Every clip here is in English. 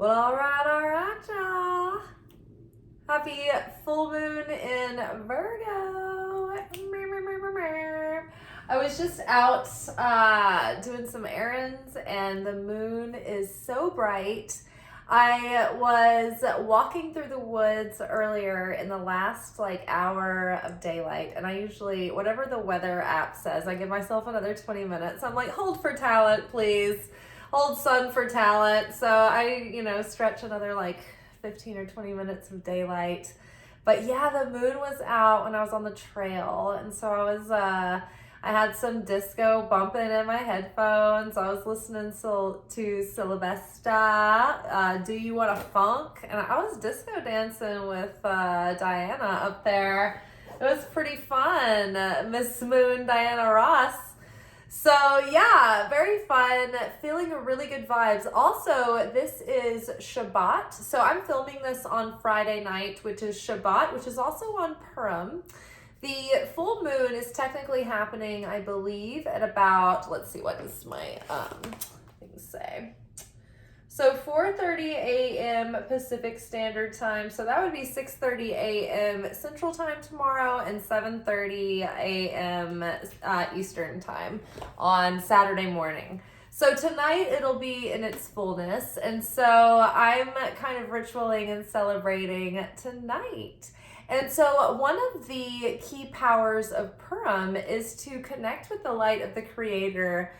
Well, all right, y'all. Happy full moon in Virgo. I was just out doing some errands and the moon is so bright. I was walking through the woods earlier in the last hour of daylight, and I usually, whatever the weather app says, I give myself another 20 minutes. I'm like, hold for talent, please. Hold sun for talent. So I, stretch another 15 or 20 minutes of daylight. But yeah, the moon was out when I was on the trail, and so I had some disco bumping in my headphones. I was listening to Sylvester, Do You Want a Funk? And I was disco dancing with Diana up there. It was pretty fun. Miss Moon, Diana Ross. So yeah, very fun, feeling really good vibes. Also, this is Shabbat. So I'm filming this on Friday night, which is Shabbat, which is also on Purim. The full moon is technically happening, I believe, at about, let's see, what does my things say? So 4:30 a.m. Pacific Standard Time. So that would be 6:30 a.m. Central Time tomorrow and 7:30 a.m. Eastern Time on Saturday morning. So tonight it'll be in its fullness. And so I'm kind of ritualing and celebrating tonight. And so one of the key powers of Purim is to connect with the light of the Creator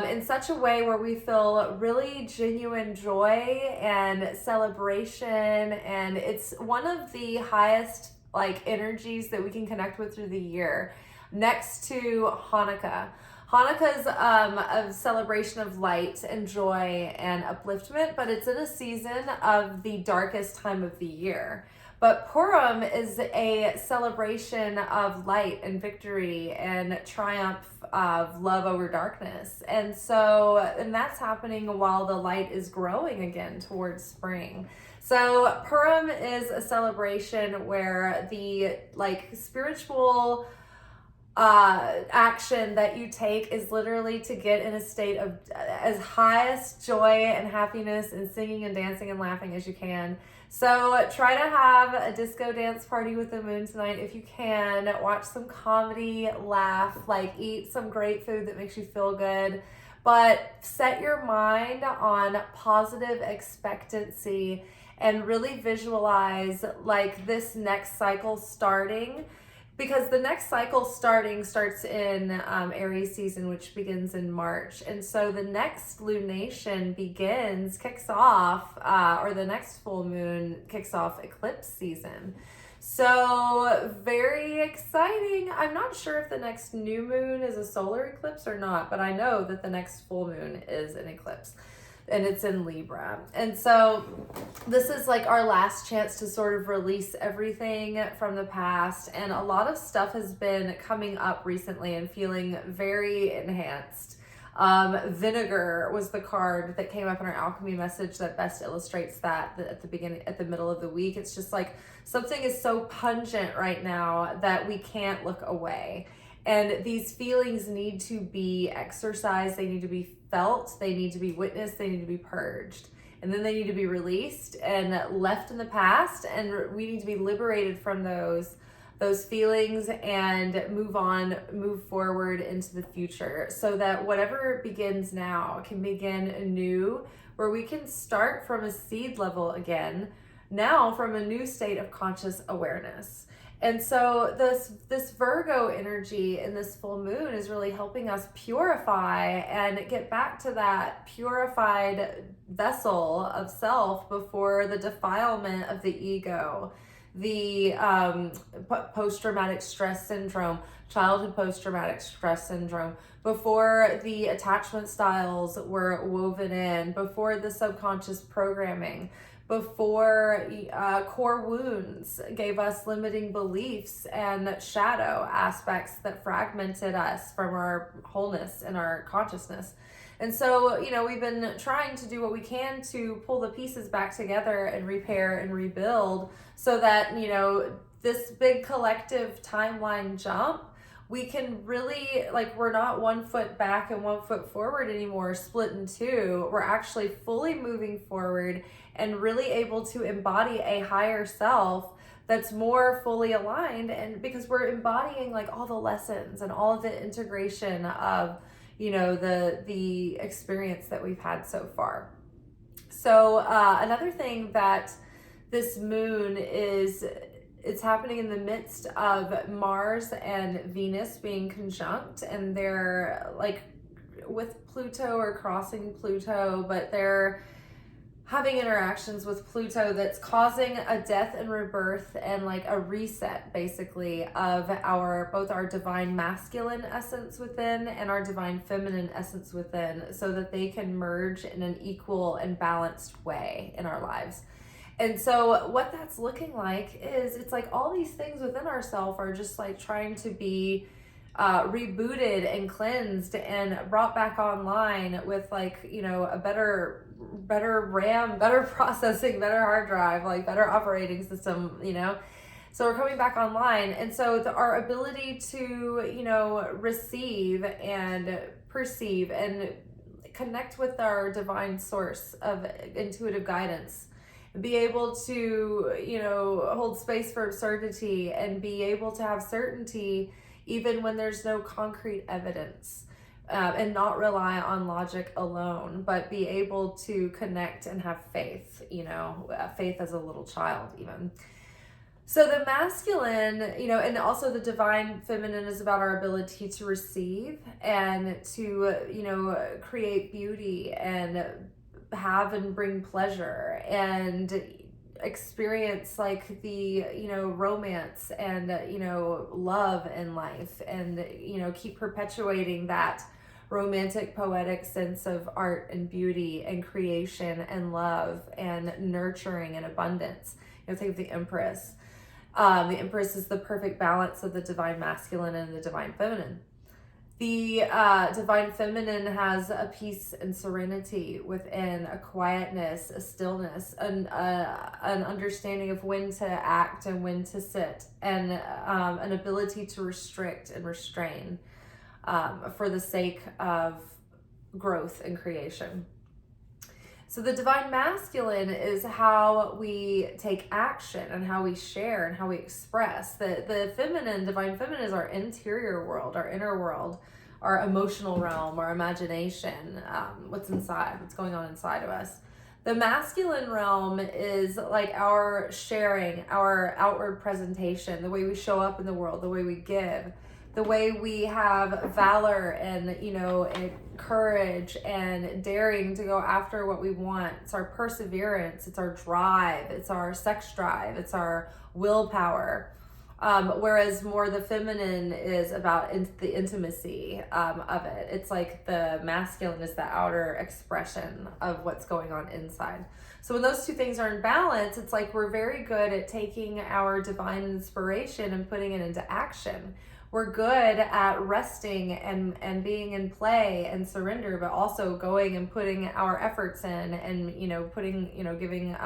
in such a way where we feel really genuine joy and celebration. And it's one of the highest energies that we can connect with through the year, next to Hanukkah. Hanukkah is a celebration of light and joy and upliftment, but it's in a season of the darkest time of the year. But Purim is a celebration of light and victory and triumph of love over darkness. And that's happening while the light is growing again towards spring. So Purim is a celebration where the spiritual action that you take is literally to get in a state of as highest joy and happiness and singing and dancing and laughing as you can. So try to have a disco dance party with the moon tonight if you can. Watch some comedy, laugh, eat some great food that makes you feel good. But set your mind on positive expectancy and really visualize this next cycle starting. Because the next cycle starts in Aries season, which begins in March. And so the next lunation kicks off, or the next full moon kicks off eclipse season. So very exciting. I'm not sure if the next new moon is a solar eclipse or not, but I know that the next full moon is an eclipse. And it's in Libra. And so this is our last chance to sort of release everything from the past. And a lot of stuff has been coming up recently and feeling very enhanced. Vinegar was the card that came up in our alchemy message that best illustrates that at the middle of the week. It's just something is so pungent right now that we can't look away. And these feelings need to be exercised, they need to be felt, they need to be witnessed, they need to be purged. And then they need to be released and left in the past, and we need to be liberated from those feelings and move forward into the future so that whatever begins now can begin anew, where we can start from a seed level again, now from a new state of conscious awareness. And so this Virgo energy in this full moon is really helping us purify and get back to that purified vessel of self before the defilement of the ego, the post-traumatic stress syndrome, childhood post-traumatic stress syndrome, before the attachment styles were woven in, before the subconscious programming, before core wounds gave us limiting beliefs and shadow aspects that fragmented us from our wholeness and our consciousness. And so, we've been trying to do what we can to pull the pieces back together and repair and rebuild so that, this big collective timeline jump we can really, like, we're not 1 foot back and 1 foot forward anymore, split in two. We're actually fully moving forward and really able to embody a higher self that's more fully aligned. And because we're embodying like all the lessons and all of the integration of, you know, the experience that we've had so far. So another thing that this moon is, it's happening in the midst of Mars and Venus being conjunct, and they're like with Pluto or crossing Pluto, but they're having interactions with Pluto that's causing a death and rebirth and like a reset basically of our, both our divine masculine essence within and our divine feminine essence within, so that they can merge in an equal and balanced way in our lives. And so what that's looking like is, it's like all these things within ourselves are just like trying to be rebooted and cleansed and brought back online with, like, you know, a better RAM, better processing, better hard drive, like better operating system, you know. So we're coming back online. And so our ability to, you know, receive and perceive and connect with our divine source of intuitive guidance, be able to, you know, hold space for absurdity and be able to have certainty even when there's no concrete evidence, and not rely on logic alone, but be able to connect and have faith, you know, faith as a little child even. So the masculine, you know, and also the divine feminine is about our ability to receive and to, you know, create beauty and have and bring pleasure and experience like the, you know, romance and, you know, love in life, and, you know, keep perpetuating that romantic poetic sense of art and beauty and creation and love and nurturing and abundance. You know, think of the Empress. The Empress is the perfect balance of the divine masculine and the divine feminine. The divine feminine has a peace and serenity within, a quietness, a stillness, an understanding of when to act and when to sit, and an ability to restrict and restrain for the sake of growth and creation. So the divine masculine is how we take action and how we share and how we express. The feminine, divine feminine, is our interior world, our inner world, our emotional realm, our imagination, what's inside, what's going on inside of us. The masculine realm is like our sharing, our outward presentation, the way we show up in the world, the way we give, the way we have valor and, you know, and courage and daring to go after what we want. It's our perseverance, it's our drive, it's our sex drive, it's our willpower. Whereas more the feminine is about the intimacy of it. It's like the masculine is the outer expression of what's going on inside. So when those two things are in balance, it's like we're very good at taking our divine inspiration and putting it into action. We're good at resting and being in play and surrender, but also going and putting our efforts in and, you know, putting, you know, giving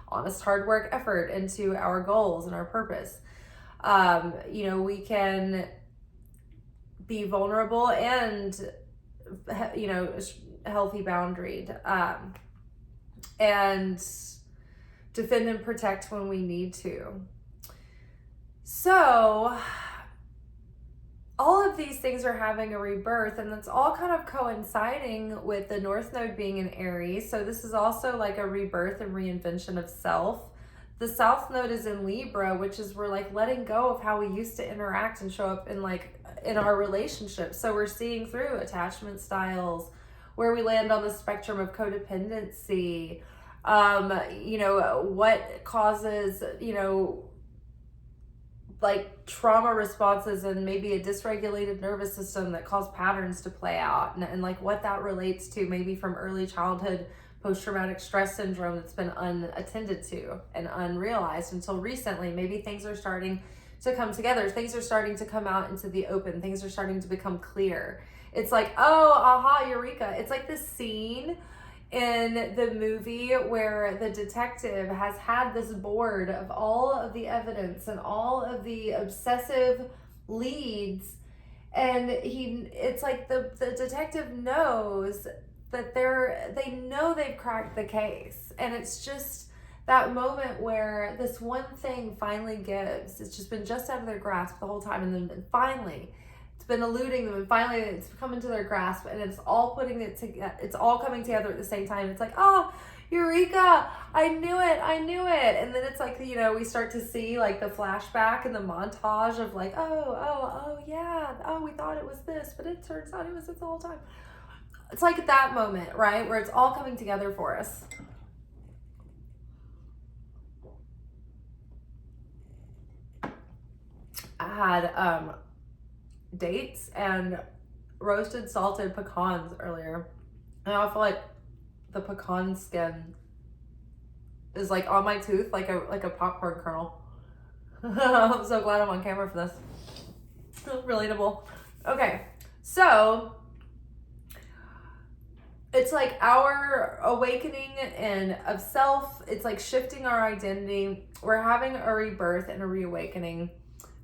honest hard work effort into our goals and our purpose. You know, we can be vulnerable and, you know, healthy boundaried, and defend and protect when we need to. So all of these things are having a rebirth, and that's all kind of coinciding with the North Node being in Aries. So this is also like a rebirth and reinvention of self. The South Node is in Libra, which is we're like letting go of how we used to interact and show up in like in our relationships. So we're seeing through attachment styles, where we land on the spectrum of codependency, you know, what causes, you know, like trauma responses and maybe a dysregulated nervous system that cause patterns to play out, and like what that relates to maybe from early childhood post-traumatic stress syndrome that's been unattended to and unrealized until recently. Maybe things are starting to come together. Things are starting to come out into the open. Things are starting to become clear. It's like, oh, aha, eureka. It's like this scene in the movie where the detective has had this board of all of the evidence and all of the obsessive leads And it's like the detective knows that they know they've cracked the case. And it's just that moment where this one thing finally gives. It's just been just out of their grasp the whole time, and then finally it's been eluding them, and finally it's come into their grasp, and it's all it's all coming together at the same time. It's like, oh, Eureka, I knew it. And then it's like, we start to see like the flashback and the montage of like, oh yeah, oh, we thought it was this, but it turns out it was this the whole time. It's like that moment, right, where it's all coming together for us. I had dates and roasted salted pecans earlier, and I feel like the pecan skin is like on my tooth like a popcorn kernel. I'm so glad I'm on camera for this. Relatable. Okay, so it's like our awakening and of self. It's like shifting our identity. We're having a rebirth and a reawakening.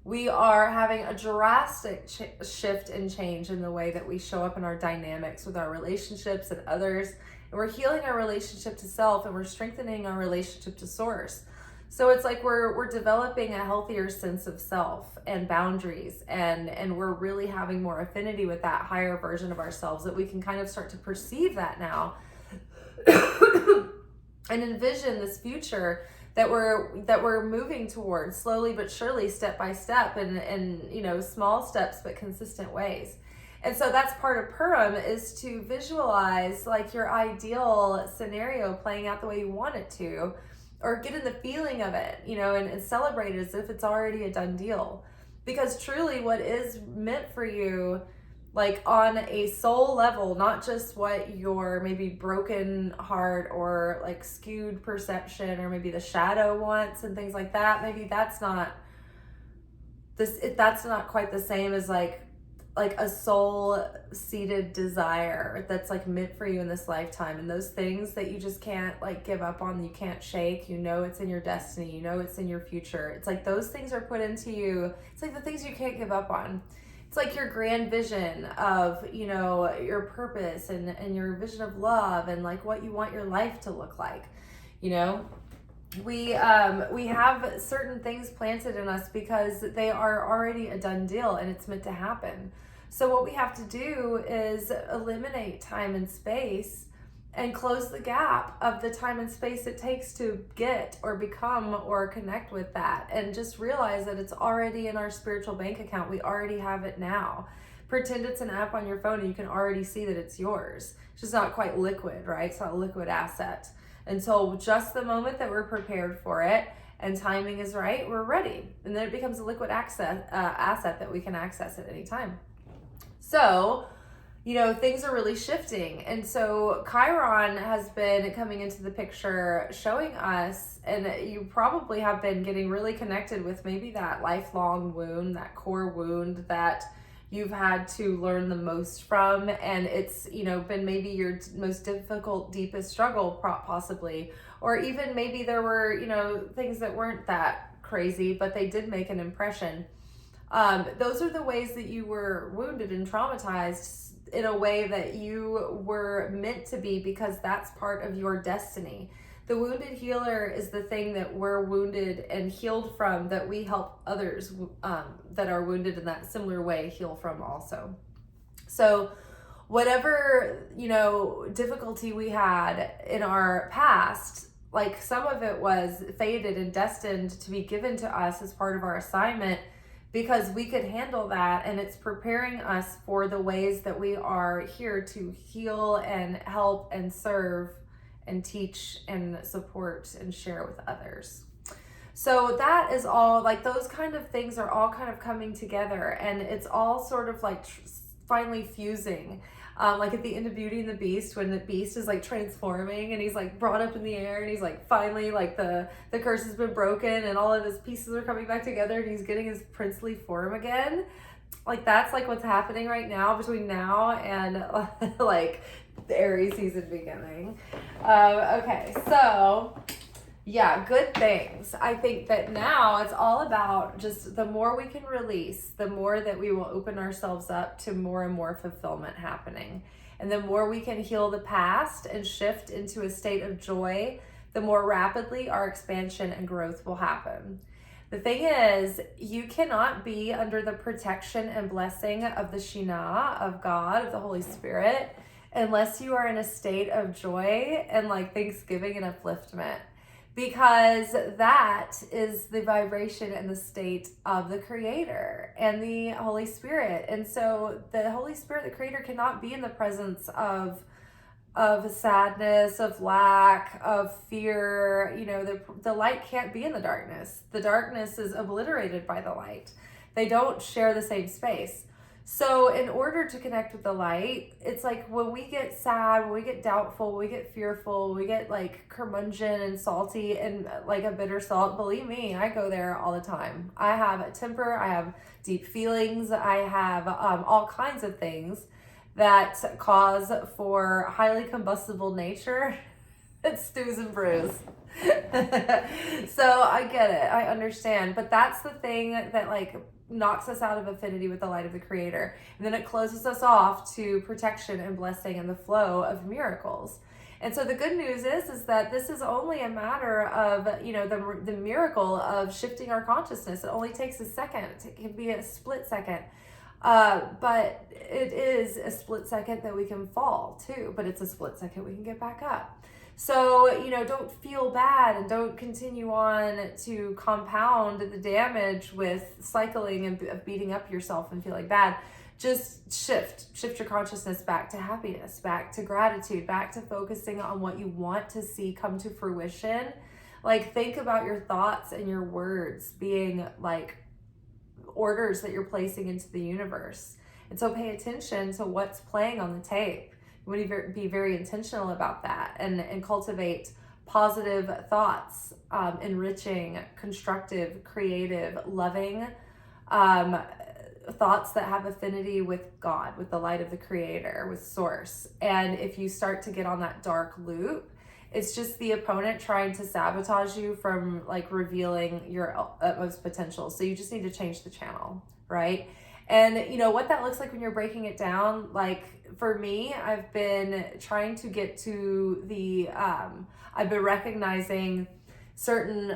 We are having a drastic shift and change in the way that we show up in our dynamics with our relationships and others. And we're healing our relationship to self, and we're strengthening our relationship to source. So it's like we're developing a healthier sense of self and boundaries, and we're really having more affinity with that higher version of ourselves, that we can kind of start to perceive that now and envision this future that we're moving towards slowly but surely, step by step, and small steps but consistent ways. And so that's part of Purim, is to visualize like your ideal scenario playing out the way you want it to, or get in the feeling of it, and celebrate it as if it's already a done deal. Because truly what is meant for you, like on a soul level, not just what your maybe broken heart or like skewed perception or maybe the shadow wants and things like that, maybe that's not quite the same as like a soul-seated desire that's like meant for you in this lifetime. And those things that you just can't like give up on, you can't shake, it's in your destiny, it's in your future. It's like those things are put into you. It's like the things you can't give up on. It's like your grand vision of, your purpose and your vision of love and like what you want your life to look like. We have certain things planted in us because they are already a done deal and it's meant to happen. So what we have to do is eliminate time and space and close the gap of the time and space it takes to get or become or connect with that, and just realize that it's already in our spiritual bank account. We already have it now. Pretend it's an app on your phone and you can already see that it's yours. It's just not quite liquid, right? It's not a liquid asset. Until just the moment that we're prepared for it and timing is right, we're ready. And then it becomes a liquid asset that we can access at any time. So, things are really shifting. And so Chiron has been coming into the picture, showing us, and you probably have been getting really connected with maybe that lifelong wound, that core wound that you've had to learn the most from. And it's, been maybe your most difficult, deepest struggle possibly, or even maybe there were, things that weren't that crazy, but they did make an impression. Those are the ways that you were wounded and traumatized in a way that you were meant to be, because that's part of your destiny. The wounded healer is the thing that we're wounded and healed from, that we help others that are wounded in that similar way heal from also. So whatever, difficulty we had in our past, like some of it was fated and destined to be given to us as part of our assignment, because we could handle that, and it's preparing us for the ways that we are here to heal and help and serve and teach and support and share with others. So that is all, like those kind of things are all kind of coming together, and it's all sort of like finally fusing. Like at the end of Beauty and the Beast, when the Beast is like transforming and he's like brought up in the air and he's like finally like the curse has been broken and all of his pieces are coming back together and he's getting his princely form again. Like that's like what's happening right now between now and like the Aries season beginning. Okay, so Yeah, good things. I think that now it's all about just the more we can release, the more that we will open ourselves up to more and more fulfillment happening. And the more we can heal the past and shift into a state of joy, the more rapidly our expansion and growth will happen. The thing is, you cannot be under the protection and blessing of the Shina, of God, of the Holy Spirit, unless you are in a state of joy and like thanksgiving and upliftment. Because that is the vibration and the state of the Creator and the Holy Spirit. And so the Holy Spirit, the Creator, cannot be in the presence of sadness, of lack, of fear. You know, the light can't be in the darkness. The darkness is obliterated by the light. They don't share the same space. So in order to connect with the light, it's like when we get sad, when we get doubtful, when we get fearful, when we get like curmudgeon and salty and like a bitter salt, believe me, I go there all the time. I have a temper, I have deep feelings, I have all kinds of things that cause for highly combustible nature that stews and brews. So I get it, I understand, but that's the thing that like knocks us out of affinity with the light of the Creator. And then it closes us off to protection and blessing and the flow of miracles. And so the good news is that this is only a matter of, you know, the miracle of shifting our consciousness. It only takes a second. It can be a split second. But it is a split second that we can fall too, but it's a split second we can get back up. So, you know, don't feel bad and don't continue on to compound the damage with cycling and beating up yourself and feeling bad. Just shift your consciousness back to happiness, back to gratitude, back to focusing on what you want to see come to fruition. Like, think about your thoughts and your words being like orders that you're placing into the universe. And so pay attention to what's playing on the tape. You want to be very intentional about that and cultivate positive thoughts, enriching, constructive, creative, loving thoughts that have affinity with God, with the light of the Creator, with Source. And if you start to get on that dark loop, it's just the opponent trying to sabotage you from like revealing your utmost potential. So you just need to change the channel, right? And you know what that looks like when you're breaking it down. Like for me, I've been trying to get to the, I've been recognizing certain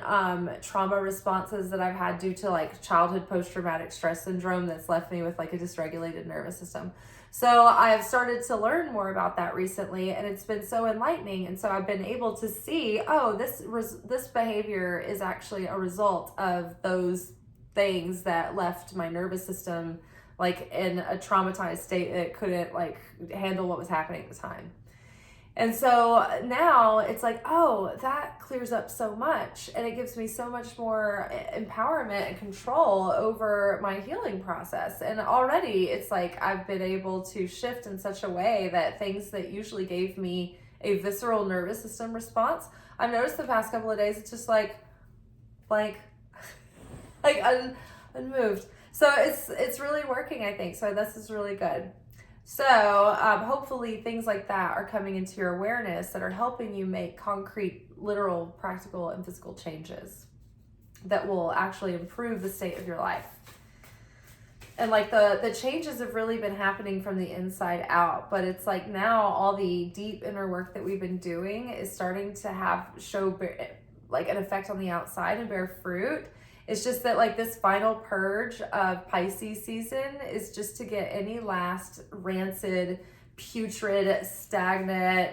trauma responses that I've had due to like childhood post-traumatic stress syndrome that's left me with like a dysregulated nervous system. So I've started to learn more about that recently, and it's been so enlightening. And so I've been able to see, oh, this behavior is actually a result of those things that left my nervous system like in a traumatized state that couldn't like handle what was happening at the time. And so now it's like, oh, that clears up so much, and it gives me so much more empowerment and control over my healing process. And already it's like I've been able to shift in such a way that things that usually gave me a visceral nervous system response, I've noticed the past couple of days, it's just like unmoved. So it's really working, I think. So this is really good. So hopefully things like that are coming into your awareness that are helping you make concrete, literal, practical, and physical changes that will actually improve the state of your life. And like the changes have really been happening from the inside out, but it's like now all the deep inner work that we've been doing is starting to show like an effect on the outside and bear fruit. It's just that like this final purge of Pisces season is just to get any last rancid, putrid, stagnant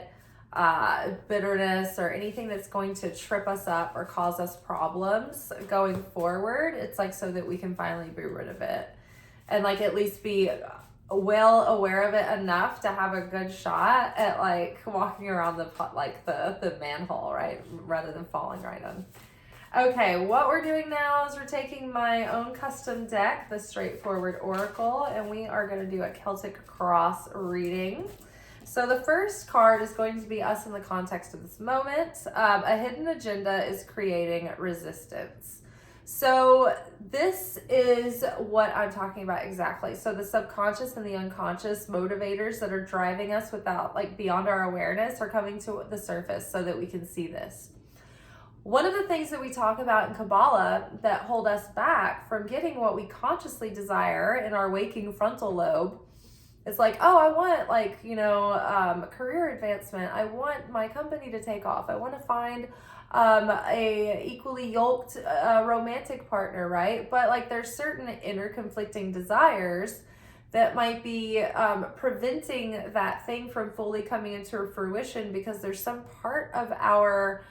bitterness or anything that's going to trip us up or cause us problems going forward. It's like so that we can finally be rid of it and like at least be well aware of it enough to have a good shot at like walking around the manhole, right? Rather than falling right in. Okay, what we're doing now is we're taking my own custom deck, the Straightforward Oracle, and we are going to do a Celtic Cross reading. So the first card is going to be us in the context of this moment. A hidden agenda is creating resistance. So this is what I'm talking about exactly. So the subconscious and the unconscious motivators that are driving us without, like, beyond our awareness are coming to the surface so that we can see this. One of the things that we talk about in Kabbalah that hold us back from getting what we consciously desire in our waking frontal lobe is like, oh, I want career advancement. I want my company to take off. I want to find a equally yoked romantic partner, right? But like there's certain inner conflicting desires that might be preventing that thing from fully coming into fruition because there's some part of our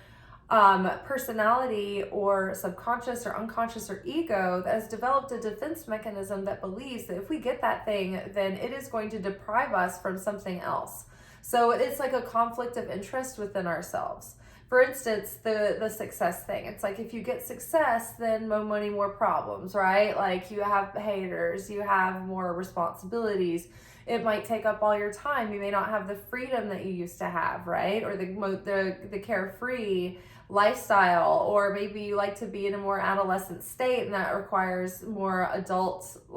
personality or subconscious or unconscious or ego that has developed a defense mechanism that believes that if we get that thing, then it is going to deprive us from something else. So it's like a conflict of interest within ourselves. For instance, the success thing. It's like if you get success, then more money, more problems, right? Like you have haters, you have more responsibilities. It might take up all your time. You may not have the freedom that you used to have, right? Or the carefree lifestyle, or maybe you like to be in a more adolescent state and that requires more adulting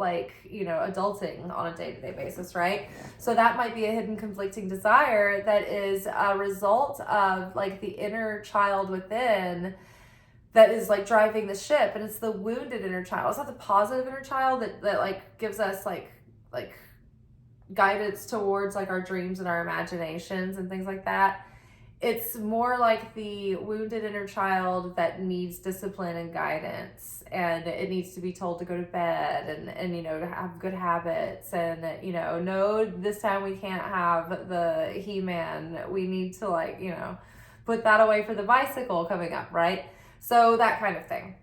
on a day-to-day basis, right? So that might be a hidden conflicting desire that is a result of like the inner child within that is like driving the ship, and it's the wounded inner child. It's not the positive inner child that like gives us like guidance towards like our dreams and our imaginations and things like that. It's more like the wounded inner child that needs discipline and guidance, and it needs to be told to go to bed and to have good habits, and no, this time we can't have the He-Man. We need to put that away for the bicycle coming up, right? So that kind of thing.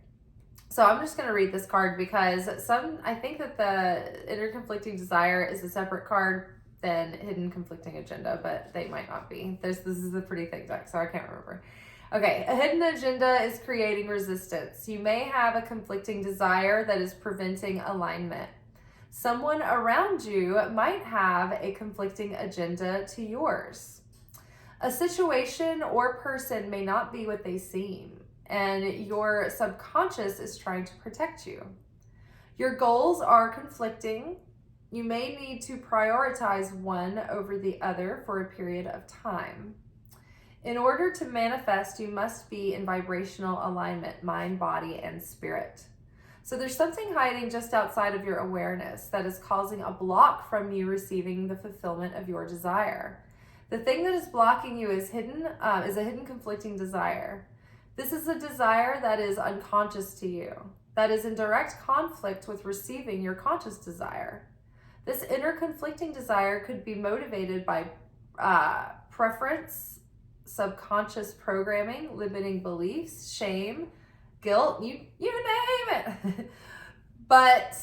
So I'm just going to read this card because I think that the inner conflicting desire is a separate card than hidden conflicting agenda, but they might not be. This is a pretty thick deck, so I can't remember. Okay, a hidden agenda is creating resistance. You may have a conflicting desire that is preventing alignment. Someone around you might have a conflicting agenda to yours. A situation or person may not be what they seem, and your subconscious is trying to protect you. Your goals are conflicting. You may need to prioritize one over the other for a period of time. In order to manifest, you must be in vibrational alignment, mind, body, and spirit. So there's something hiding just outside of your awareness that is causing a block from you receiving the fulfillment of your desire. The thing that is blocking you is a hidden conflicting desire. This is a desire that is unconscious to you, that is in direct conflict with receiving your conscious desire. This inner conflicting desire could be motivated by preference, subconscious programming, limiting beliefs, shame, guilt, you name it. But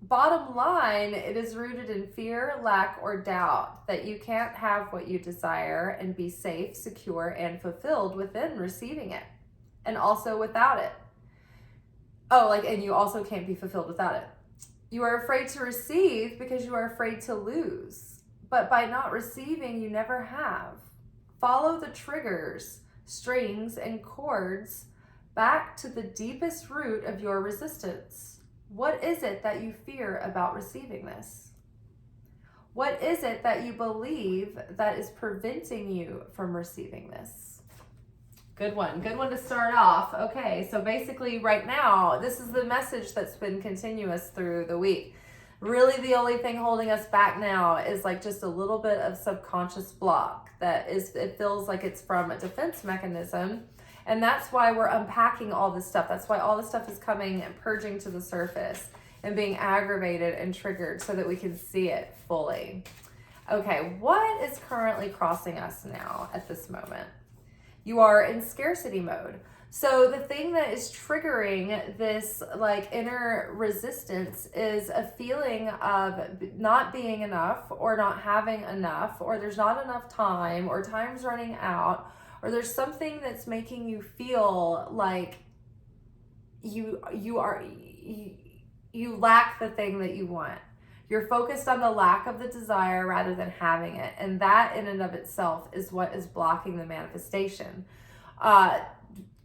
bottom line, it is rooted in fear, lack, or doubt that you can't have what you desire and be safe, secure, and fulfilled within receiving it, and also without it. And you also can't be fulfilled without it. You are afraid to receive because you are afraid to lose. But by not receiving, you never have. Follow the triggers, strings, and cords back to the deepest root of your resistance. What is it that you fear about receiving this? What is it that you believe that is preventing you from receiving this? Good one to start off. Okay, so basically right now, this is the message that's been continuous through the week. Really the only thing holding us back now is like just a little bit of subconscious block it feels like it's from a defense mechanism. And that's why we're unpacking all this stuff. That's why all this stuff is coming and purging to the surface and being aggravated and triggered so that we can see it fully. Okay, what is currently crossing us now at this moment? You are in scarcity mode. So the thing that is triggering this inner resistance is a feeling of not being enough, or not having enough, or there's not enough time, or time's running out, or there's something that's making you feel like you lack the thing that you want. You're focused on the lack of the desire rather than having it. And that in and of itself is what is blocking the manifestation.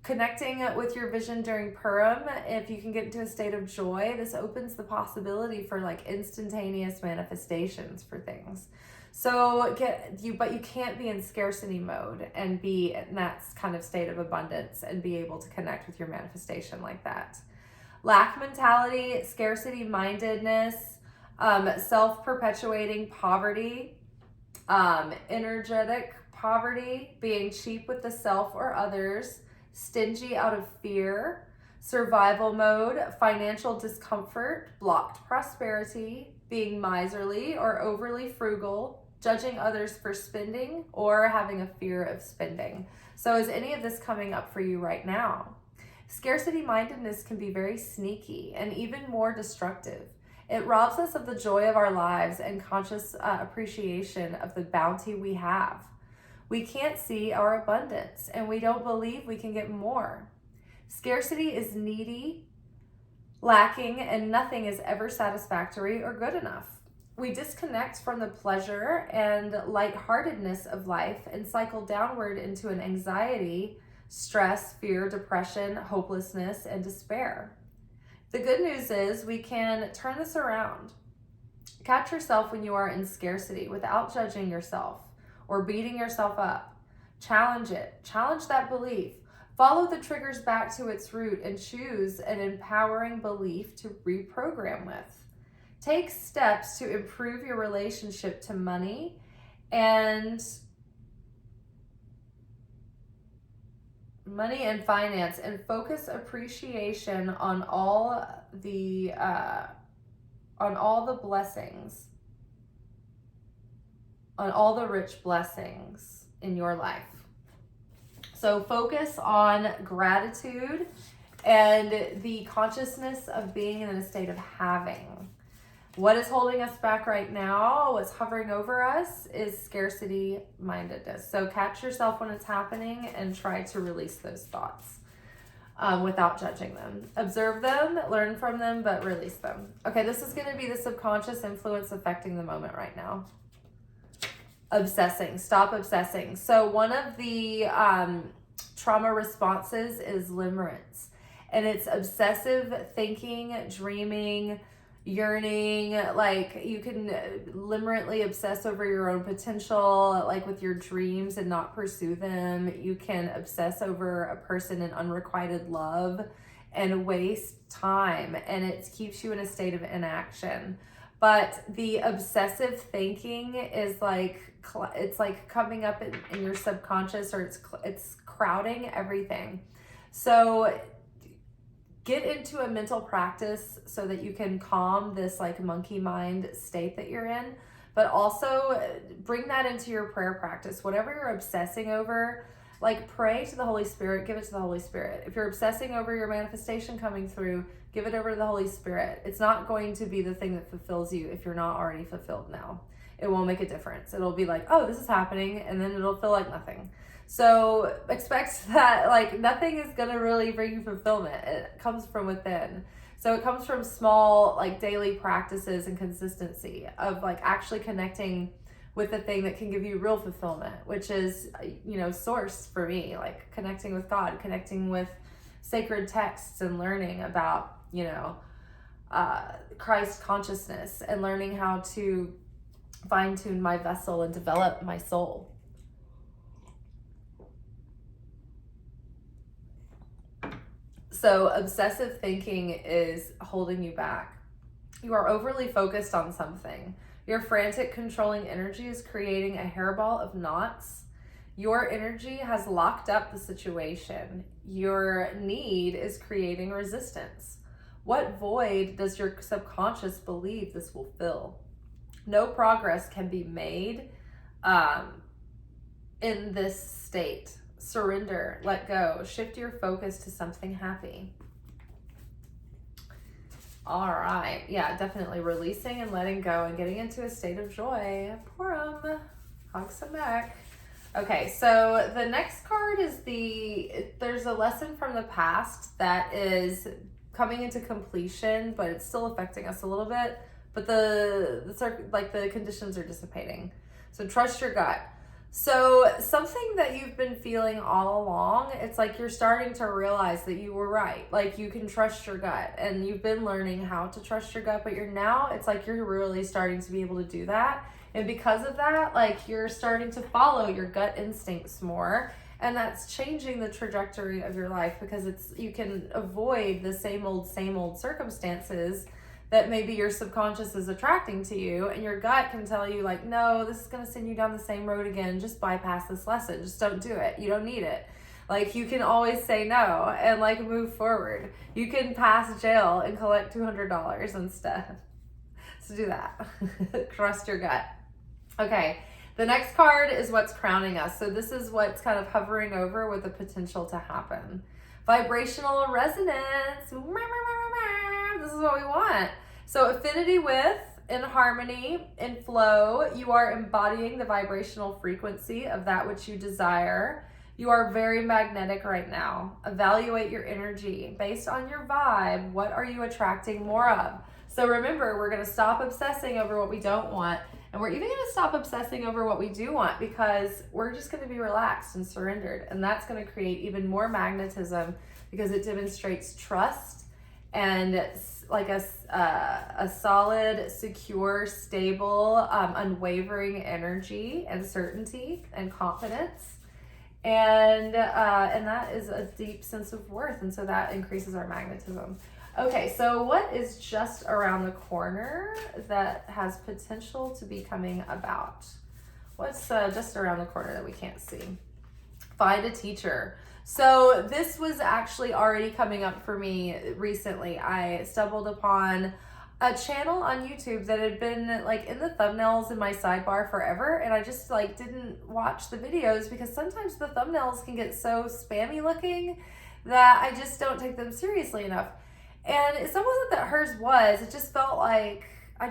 Connecting with your vision during Purim, if you can get into a state of joy, this opens the possibility for instantaneous manifestations for things. So but you can't be in scarcity mode and be in that kind of state of abundance and be able to connect with your manifestation like that. Lack mentality, scarcity mindedness, self-perpetuating poverty, energetic poverty, being cheap with the self or others, stingy out of fear, survival mode, financial discomfort, blocked prosperity, being miserly or overly frugal, judging others for spending, or having a fear of spending. So is any of this coming up for you right now? Scarcity mindedness can be very sneaky and even more destructive. It robs us of the joy of our lives and conscious appreciation of the bounty we have. We can't see our abundance, and we don't believe we can get more. Scarcity is needy, lacking, and nothing is ever satisfactory or good enough. We disconnect from the pleasure and lightheartedness of life and cycle downward into an anxiety, stress, fear, depression, hopelessness, and despair. The good news is we can turn this around. Catch yourself when you are in scarcity without judging yourself or beating yourself up. Challenge it. Challenge that belief. Follow the triggers back to its root and choose an empowering belief to reprogram with. Take steps to improve your relationship to money and finance, and focus appreciation on all the blessings, on all the rich blessings in your life. So focus on gratitude and the consciousness of being in a state of having. What is holding us back right now, what's hovering over us, is scarcity mindedness. So catch yourself when it's happening and try to release those thoughts without judging them. Observe them, learn from them, but release them. Okay, this is going to be the subconscious influence affecting the moment right now. Obsessing. Stop obsessing. So one of the trauma responses is limerence. And it's obsessive thinking, dreaming, yearning. Like you can limerently obsess over your own potential, like with your dreams, and not pursue them. You can obsess over a person in unrequited love and waste time, and it keeps you in a state of inaction. But the obsessive thinking is it's like coming up in your subconscious, or it's crowding everything. So get into a mental practice so that you can calm this like monkey mind state that you're in, but also bring that into your prayer practice. Whatever you're obsessing over, like pray to the Holy Spirit, give it to the Holy Spirit. If you're obsessing over your manifestation coming through, give it over to the Holy Spirit. It's not going to be the thing that fulfills you if you're not already fulfilled now. It won't make a difference. It'll be like, oh, this is happening, and then it'll feel like nothing. So expect that like nothing is going to really bring you fulfillment. It comes from within. So it comes from small like daily practices and consistency of like actually connecting with the thing that can give you real fulfillment, which is, source for me, like connecting with God, connecting with sacred texts and learning about, Christ consciousness, and learning how to fine tune my vessel and develop my soul. So obsessive thinking is holding you back. You are overly focused on something. Your frantic, controlling energy is creating a hairball of knots. Your energy has locked up the situation. Your need is creating resistance. What void does your subconscious believe this will fill? No progress can be made in this state. Surrender, let go, shift your focus to something happy. All right, yeah, definitely releasing and letting go and getting into a state of joy. Purim, hug some back. Okay, so the next card is there's a lesson from the past that is coming into completion, but it's still affecting us a little bit. But the conditions are dissipating. So trust your gut. So something that you've been feeling all along, it's like you're starting to realize that you were right. Like you can trust your gut, and you've been learning how to trust your gut, but it's like you're really starting to be able to do that And because of that, like, you're starting to follow your gut instincts more. And that's changing the trajectory of your life, because you can avoid the same old circumstances that maybe your subconscious is attracting to you, and your gut can tell you like, no, this is going to send you down the same road again. Just bypass this lesson. Just don't do it. You don't need it. Like, you can always say no and like move forward. You can pass jail and collect $200 instead. So do that. Trust your gut. Okay. The next card is what's crowning us. So this is what's kind of hovering over with the potential to happen. Vibrational resonance. This is what we want. So affinity with, in harmony, in flow, you are embodying the vibrational frequency of that which you desire. You are very magnetic right now. Evaluate your energy. Based on your vibe, what are you attracting more of? So remember, we're going to stop obsessing over what we don't want. And we're even going to stop obsessing over what we do want, because we're just going to be relaxed and surrendered. And that's going to create even more magnetism, because it demonstrates trust and like a solid, secure, stable, unwavering energy and certainty and confidence. And that is a deep sense of worth. And so that increases our magnetism. Okay, so what is just around the corner that has potential to be coming about? What's just around the corner that we can't see? Find a teacher. So this was actually already coming up for me recently. I stumbled upon a channel on YouTube that had been like in the thumbnails in my sidebar forever, and I just like didn't watch the videos, because sometimes the thumbnails can get so spammy looking that I just don't take them seriously enough. And it wasn't that hers was, it just felt like I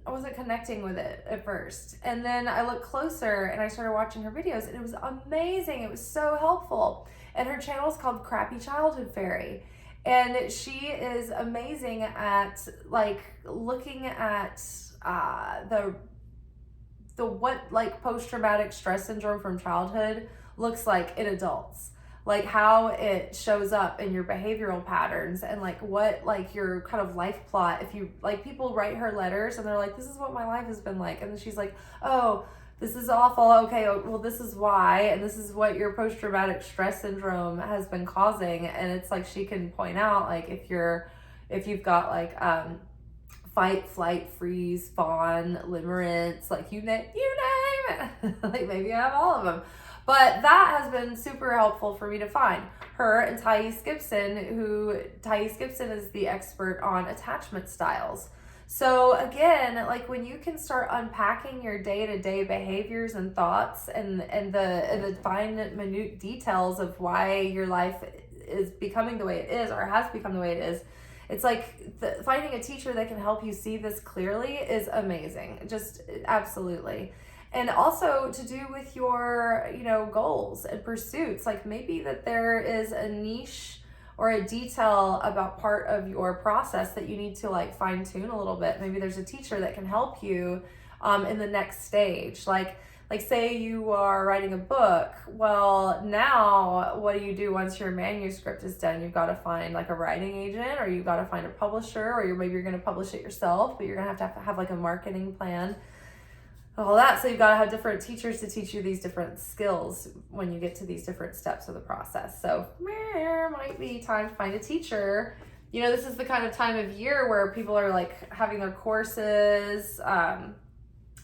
wasn't connecting with it at first. And then I looked closer and I started watching her videos, and it was amazing. It was so helpful. And her channel is called Crappy Childhood Fairy. And she is amazing at like looking at what like post-traumatic stress syndrome from childhood looks like in adults. Like how it shows up in your behavioral patterns, and like what like your kind of life plot. If you like, people write her letters and they're like, this is what my life has been like, and then she's like, oh, this is awful, okay, well this is why, and this is what your post-traumatic stress syndrome has been causing. And it's like she can point out like if you've got like fight, flight, freeze, fawn, limerence, like you name it. Like maybe I have all of them. But that has been super helpful for me to find. Her and Thais Gibson is the expert on attachment styles. So again, like when you can start unpacking your day-to-day behaviors and thoughts and the fine, minute details of why your life is becoming the way it is or has become the way it is, it's like finding a teacher that can help you see this clearly is amazing. Just absolutely. And also to do with your, goals and pursuits. Like maybe that there is a niche or a detail about part of your process that you need to like fine tune a little bit. Maybe there's a teacher that can help you in the next stage. Like say you are writing a book. Well, now what do you do once your manuscript is done? You've got to find like a writing agent, or you've got to find a publisher, or maybe you're going to publish it yourself, but you're going to have like a marketing plan. All that. So you've got to have different teachers to teach you these different skills when you get to these different steps of the process. So there might be time to find a teacher. This is the kind of time of year where people are like having their courses.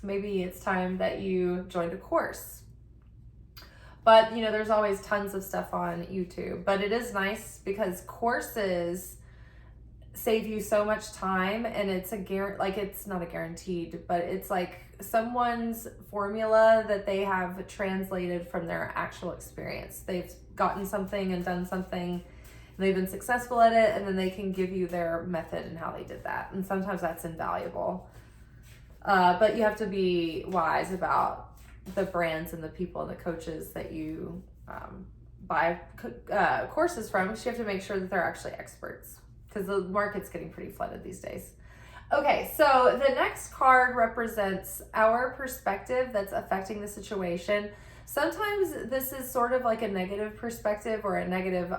Maybe it's time that you joined a course. But, there's always tons of stuff on YouTube. But it is nice because courses save you so much time, and it's it's not a guaranteed, but it's like someone's formula that they have translated from their actual experience. They've gotten something and done something, and they've been successful at it, and then they can give you their method and how they did that. And sometimes that's invaluable. But you have to be wise about the brands and the people and the coaches that you buy courses from, because you have to make sure that they're actually experts, because the market's getting pretty flooded these days. Okay, so the next card represents our perspective that's affecting the situation. Sometimes this is sort of like a negative perspective or a negative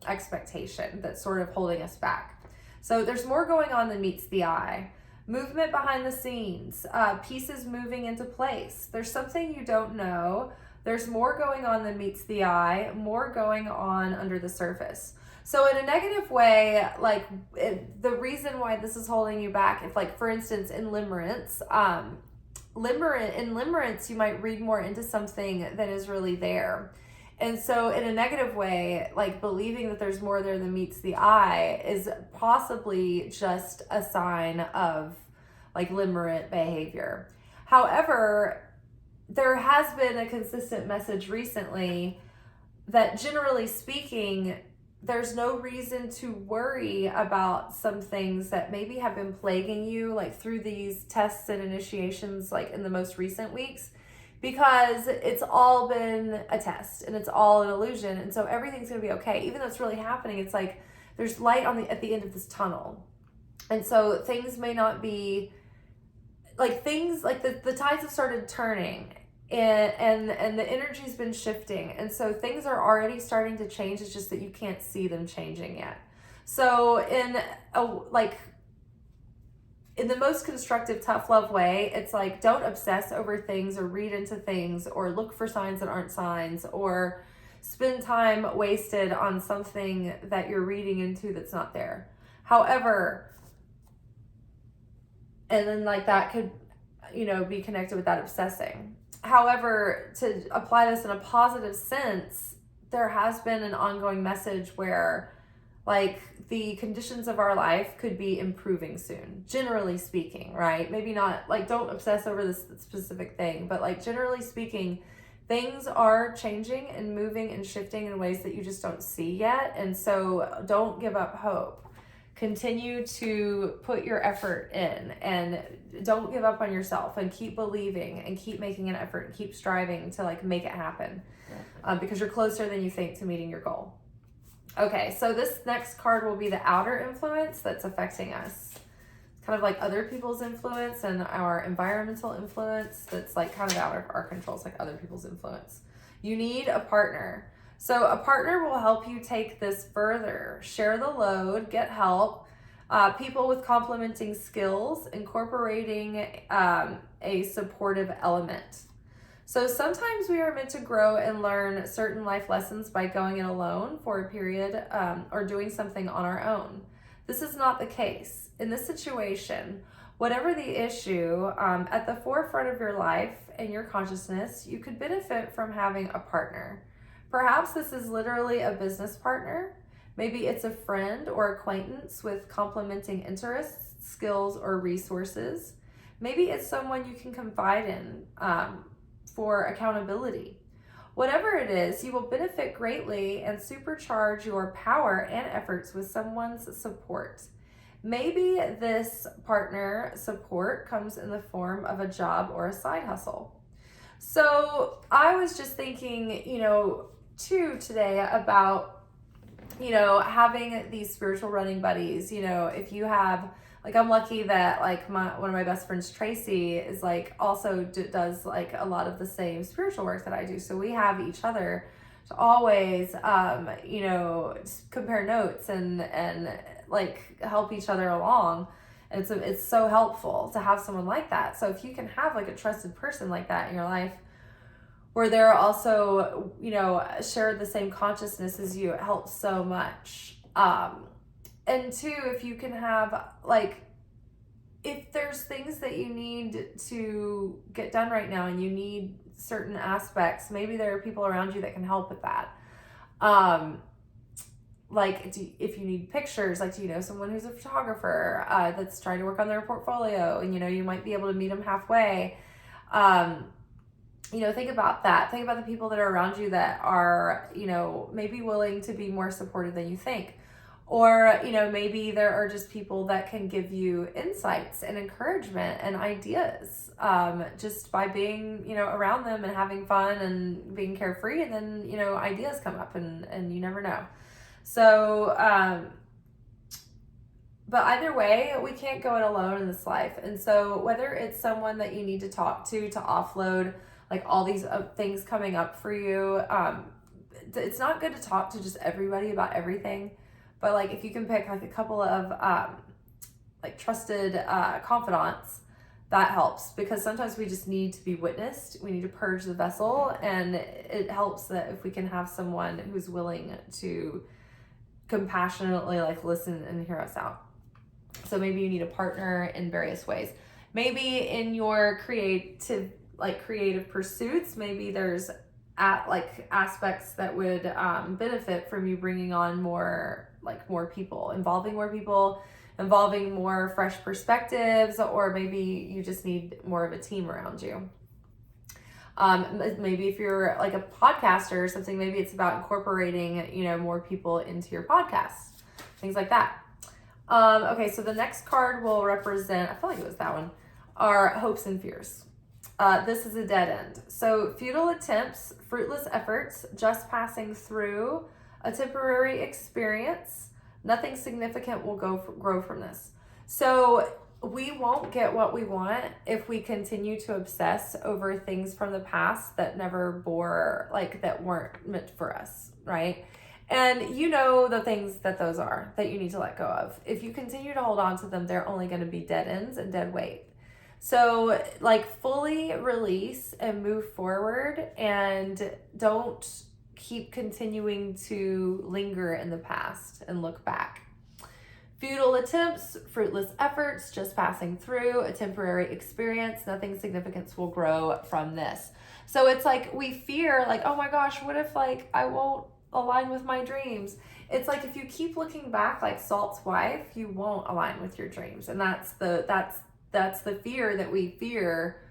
expectation that's sort of holding us back. So there's more going on than meets the eye. movement behind the scenes, pieces moving into place. There's something you don't know. There's more going on than meets the eye, more going on under the surface. So in a negative way, like the reason why this is holding you back, if like for instance in limerence, you might read more into something than is really there. And so in a negative way, like believing that there's more there than meets the eye is possibly just a sign of like limerent behavior. However, there has been a consistent message recently that generally speaking, there's no reason to worry about some things that maybe have been plaguing you like through these tests and initiations like in the most recent weeks, because it's all been a test and it's all an illusion, and so everything's going to be okay. Even though it's really happening, it's like there's light at the end of this tunnel. And so things may not be like things like the tides have started turning, and the energy's been shifting, and so things are already starting to change. It's just that you can't see them changing yet. So in the most constructive tough love way, it's like don't obsess over things or read into things or look for signs that aren't signs or spend time wasted on something that you're reading into that's not there. However, and then like that could be connected with that obsessing. However, to apply this in a positive sense, there has been an ongoing message where like the conditions of our life could be improving soon, generally speaking, right? Maybe not like don't obsess over this specific thing, but like generally speaking, things are changing and moving and shifting in ways that you just don't see yet. And so don't give up hope. Continue to put your effort in and don't give up on yourself, and keep believing and keep making an effort and keep striving to like make it happen, because you're closer than you think to meeting your goal. Okay, so this next card will be the outer influence that's affecting us. It's kind of like other people's influence and our environmental influence that's like kind of out of our control. It's like other people's influence. You need a partner. So a partner will help you take this further, share the load, get help, people with complementing skills, incorporating a supportive element. So sometimes we are meant to grow and learn certain life lessons by going it alone for a period or doing something on our own. This is not the case. In this situation, whatever the issue, at the forefront of your life and your consciousness, you could benefit from having a partner. Perhaps this is literally a business partner. Maybe it's a friend or acquaintance with complementing interests, skills, or resources. Maybe it's someone you can confide in for accountability. Whatever it is, you will benefit greatly and supercharge your power and efforts with someone's support. Maybe this partner support comes in the form of a job or a side hustle. So I was just thinking, too today about, having these spiritual running buddies. If you have, like, I'm lucky that like one of my best friends, Tracy, is like also does like a lot of the same spiritual work that I do. So we have each other to always, just compare notes and like help each other along. And it's so helpful to have someone like that. So if you can have like a trusted person like that in your life, where they're also, share the same consciousness as you, it helps so much. And two, if you can have, like, if there's things that you need to get done right now and you need certain aspects, maybe there are people around you that can help with that. If you need pictures, like, do you know someone who's a photographer that's trying to work on their portfolio, and, you might be able to meet them halfway. Think about that. Think about the people that are around you that are, maybe willing to be more supportive than you think. Or, maybe there are just people that can give you insights and encouragement and ideas just by being, around them and having fun and being carefree. And then, ideas come up and you never know. So, but either way, we can't go it alone in this life. And so whether it's someone that you need to talk to offload like all these things coming up for you, it's not good to talk to just everybody about everything. But like if you can pick like a couple of like trusted confidants, that helps, because sometimes we just need to be witnessed. We need to purge the vessel, and it helps that if we can have someone who's willing to compassionately like listen and hear us out. So maybe you need a partner in various ways. Maybe in your creative pursuits, maybe there's aspects that would benefit from you bringing on more people, involving more fresh perspectives, or maybe you just need more of a team around you. Maybe if you're like a podcaster or something, maybe it's about incorporating, more people into your podcast, things like that. Okay, so the next card will represent, I feel like it was that one, are hopes and fears. This is a dead end. So futile attempts, fruitless efforts, just passing through, a temporary experience, nothing significant will grow from this. So we won't get what we want if we continue to obsess over things from the past that never that weren't meant for us, right? And the things that those are that you need to let go of. If you continue to hold on to them, they're only going to be dead ends and dead weight. So fully release and move forward, and don't keep continuing to linger in the past and look back. Futile attempts, fruitless efforts, just passing through, a temporary experience, nothing significant will grow from this. So it's we fear, oh my gosh, what if I won't align with my dreams? It's if you keep looking back like Salt's wife, you won't align with your dreams. And that's the fear that we fear.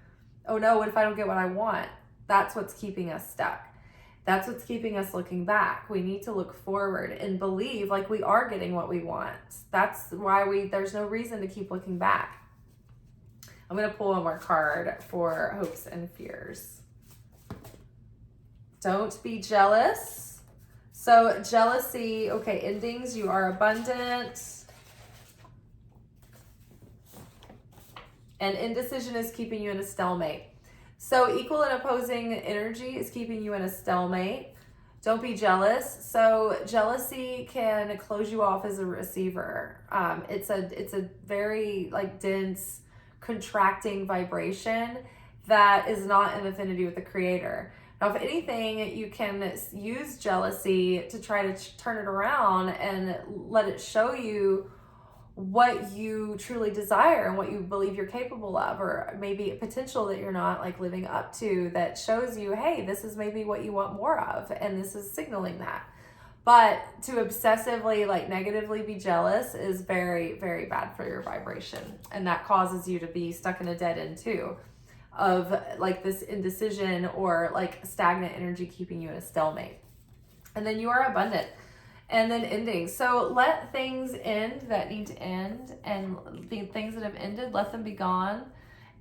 Oh no, what if I don't get what I want? That's what's keeping us stuck. That's what's keeping us looking back. We need to look forward and believe we are getting what we want. That's why there's no reason to keep looking back. I'm going to pull one more card for hopes and fears. Don't be jealous. So jealousy, okay, endings, you are abundant. And indecision is keeping you in a stalemate. So equal and opposing energy is keeping you in a stalemate. Don't be jealous. So jealousy can close you off as a receiver. It's a very dense, contracting vibration that is not in affinity with the creator. Now, if anything, you can use jealousy to try to turn it around and let it show you what you truly desire and what you believe you're capable of, or maybe a potential that you're not living up to, that shows you, hey, this is maybe what you want more of, and this is signaling that. But to obsessively negatively be jealous is very, very bad for your vibration, and that causes you to be stuck in a dead end too, of this indecision or stagnant energy keeping you in a stalemate. And then you are abundant. And then ending. So let things end that need to end, and the things that have ended, let them be gone.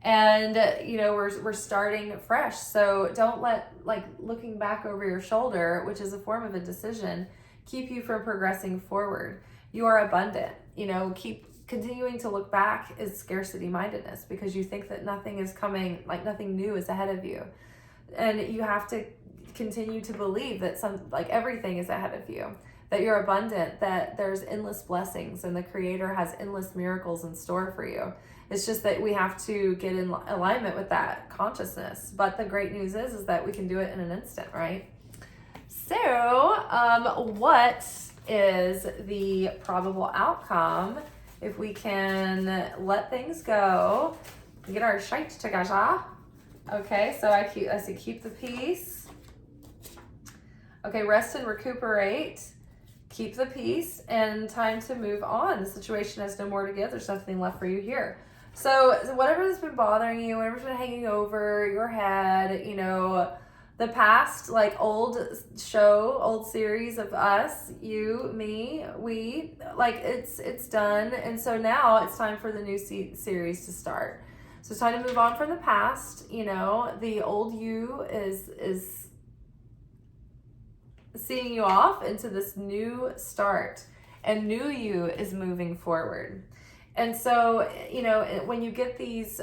And we're starting fresh. So don't let looking back over your shoulder, which is a form of a decision, keep you from progressing forward. You are abundant. Keep continuing to look back is scarcity mindedness, because you think that nothing is coming, nothing new is ahead of you. And you have to continue to believe that everything is ahead of you, that you're abundant, that there's endless blessings, and the creator has endless miracles in store for you. It's just that we have to get in alignment with that consciousness. But the great news is that we can do it in an instant, right? So what is the probable outcome if we can let things go, get our shite together? Okay, so I say keep the peace. Okay, rest and recuperate. Keep the peace, and time to move on. The situation has no more to give. There's nothing left for you here. So whatever's been bothering you, whatever's been hanging over your head, the past, old series of us, you, me, we, it's done. And so now it's time for the new series to start. So it's time to move on from the past. The old you is seeing you off into this new start, and new you is moving forward. And so, when you get these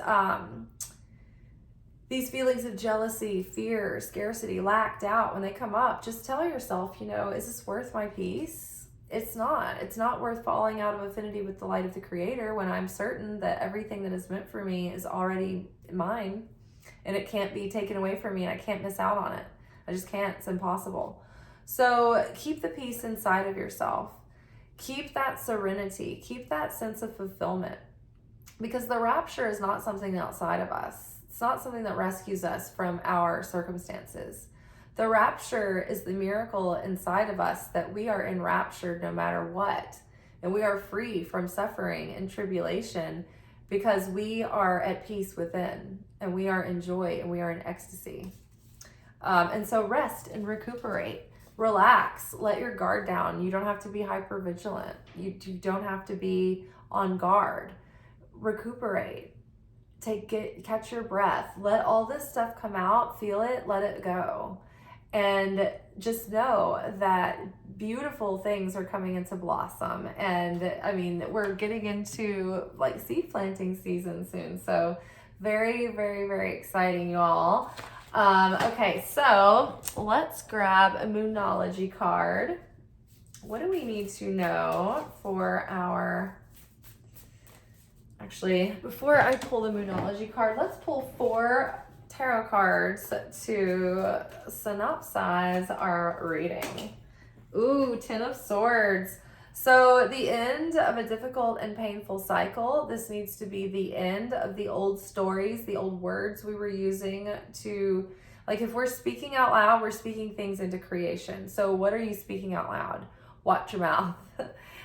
feelings of jealousy, fear, scarcity, lack, doubt, when they come up, just tell yourself, is this worth my peace? It's not worth falling out of affinity with the light of the Creator when I'm certain that everything that is meant for me is already mine and it can't be taken away from me and I can't miss out on it. I just can't. It's impossible. So keep the peace inside of yourself. Keep that serenity. Keep that sense of fulfillment, because the rapture is not something outside of us. It's not something that rescues us from our circumstances. The rapture is the miracle inside of us that we are enraptured no matter what. And we are free from suffering and tribulation because we are at peace within, and we are in joy, and we are in ecstasy. And so rest and recuperate. Relax. Let your guard down. You don't have to be hypervigilant. You don't have to be on guard. Recuperate. Catch your breath. Let all this stuff come out. Feel it. Let it go. And just know that beautiful things are coming into blossom. And I mean, we're getting into like seed planting season soon. So very, very, very exciting, y'all. Okay, so let's grab a Moonology card. What do we need to know for our... Actually, before I pull the Moonology card, let's pull 4 tarot cards to synopsize our reading. Ooh, 10 of Swords. So the end of a difficult and painful cycle. This needs to be the end of the old stories, the old words we were using to, like, if we're speaking out loud, we're speaking things into creation. So what are you speaking out loud? Watch your mouth.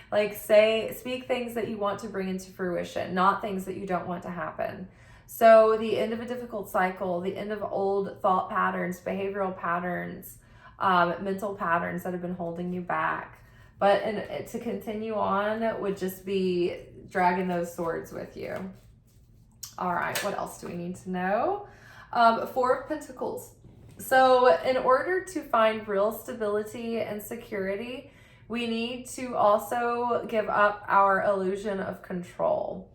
Like, speak things that you want to bring into fruition, not things that you don't want to happen. So the end of a difficult cycle, the end of old thought patterns, behavioral patterns, mental patterns that have been holding you back. But to continue on would just be dragging those swords with you. All right, what else do we need to know? 4 of Pentacles. So in order to find real stability and security, we need to also give up our illusion of control.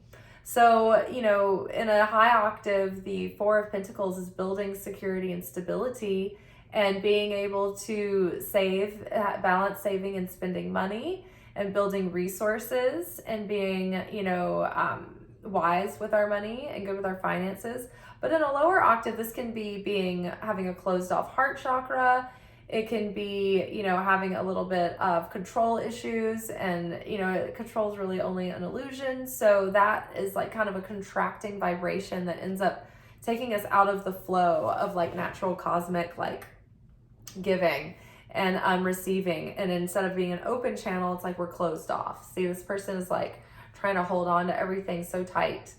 So, you know, in a high octave, the 4 of Pentacles is building security and stability, and being able to balance saving and spending money, and building resources, and being, you know, wise with our money and good with our finances. But in a lower octave, this can be having a closed off heart chakra. It can be, you know, having a little bit of control issues, and, you know, control is really only an illusion. So that is like kind of a contracting vibration that ends up taking us out of the flow of like natural cosmic, like, giving and receiving. And instead of being an open channel, it's like we're closed off. See, this person is like trying to hold on to everything so tight,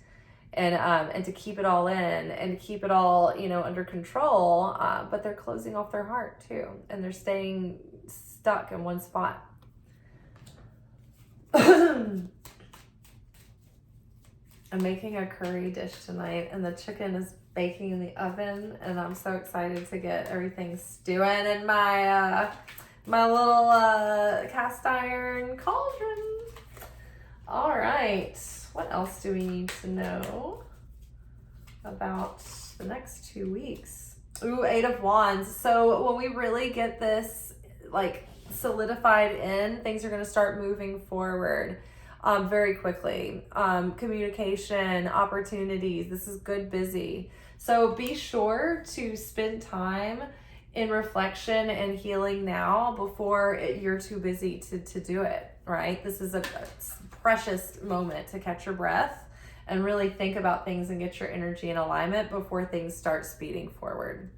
and to keep it all in and keep it all, you know, under control, but they're closing off their heart too, and they're staying stuck in one spot. I'm making a curry dish tonight, and the chicken is baking in the oven, and I'm so excited to get everything stewing in my my little cast iron cauldron. All right, what else do we need to know about the next 2 weeks? Ooh, 8 of Wands. So when we really get this like solidified in, things are going to start moving forward very quickly. Communication, opportunities. This is good, busy. So be sure to spend time in reflection and healing now before you're too busy to do it, right? This is a precious moment to catch your breath and really think about things and get your energy in alignment before things start speeding forward.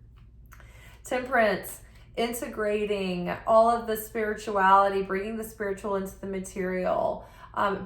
Temperance, integrating all of the spirituality, bringing the spiritual into the material,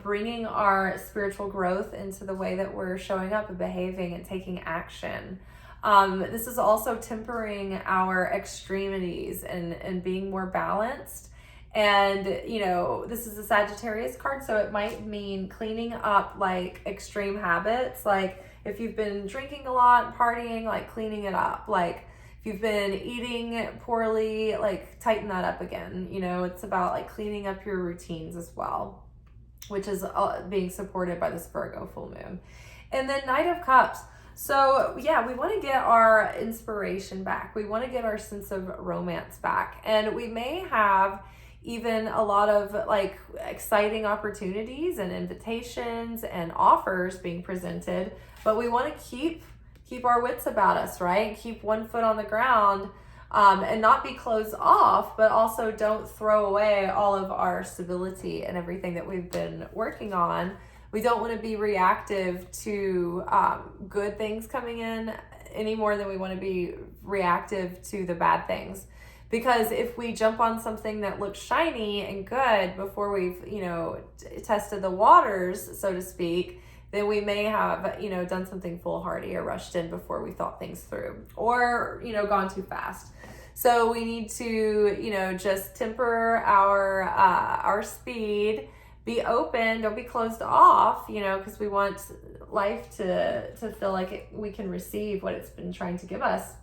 bringing our spiritual growth into the way that we're showing up and behaving and taking action. This is also tempering our extremities and being more balanced. And, you know, this is a Sagittarius card, so it might mean cleaning up like extreme habits. Like if you've been drinking a lot and partying, like cleaning it up. Like if you've been eating poorly, like tighten that up again. You know, it's about like cleaning up your routines as well, which is being supported by this Virgo full moon. And then Knight of Cups. So yeah, we want to get our inspiration back. We want to get our sense of romance back. And we may have, even a lot of like exciting opportunities and invitations and offers being presented, but we want to keep our wits about us, right? Keep one foot on the ground, and not be closed off, but also don't throw away all of our stability and everything that we've been working on. We don't want to be reactive to good things coming in any more than we want to be reactive to the bad things. Because if we jump on something that looks shiny and good before we've, tested the waters, so to speak, then we may have, done something foolhardy or rushed in before we thought things through, or, gone too fast. So we need to, just temper our speed, be open, don't be closed off, because we want life to feel like we can receive what it's been trying to give us.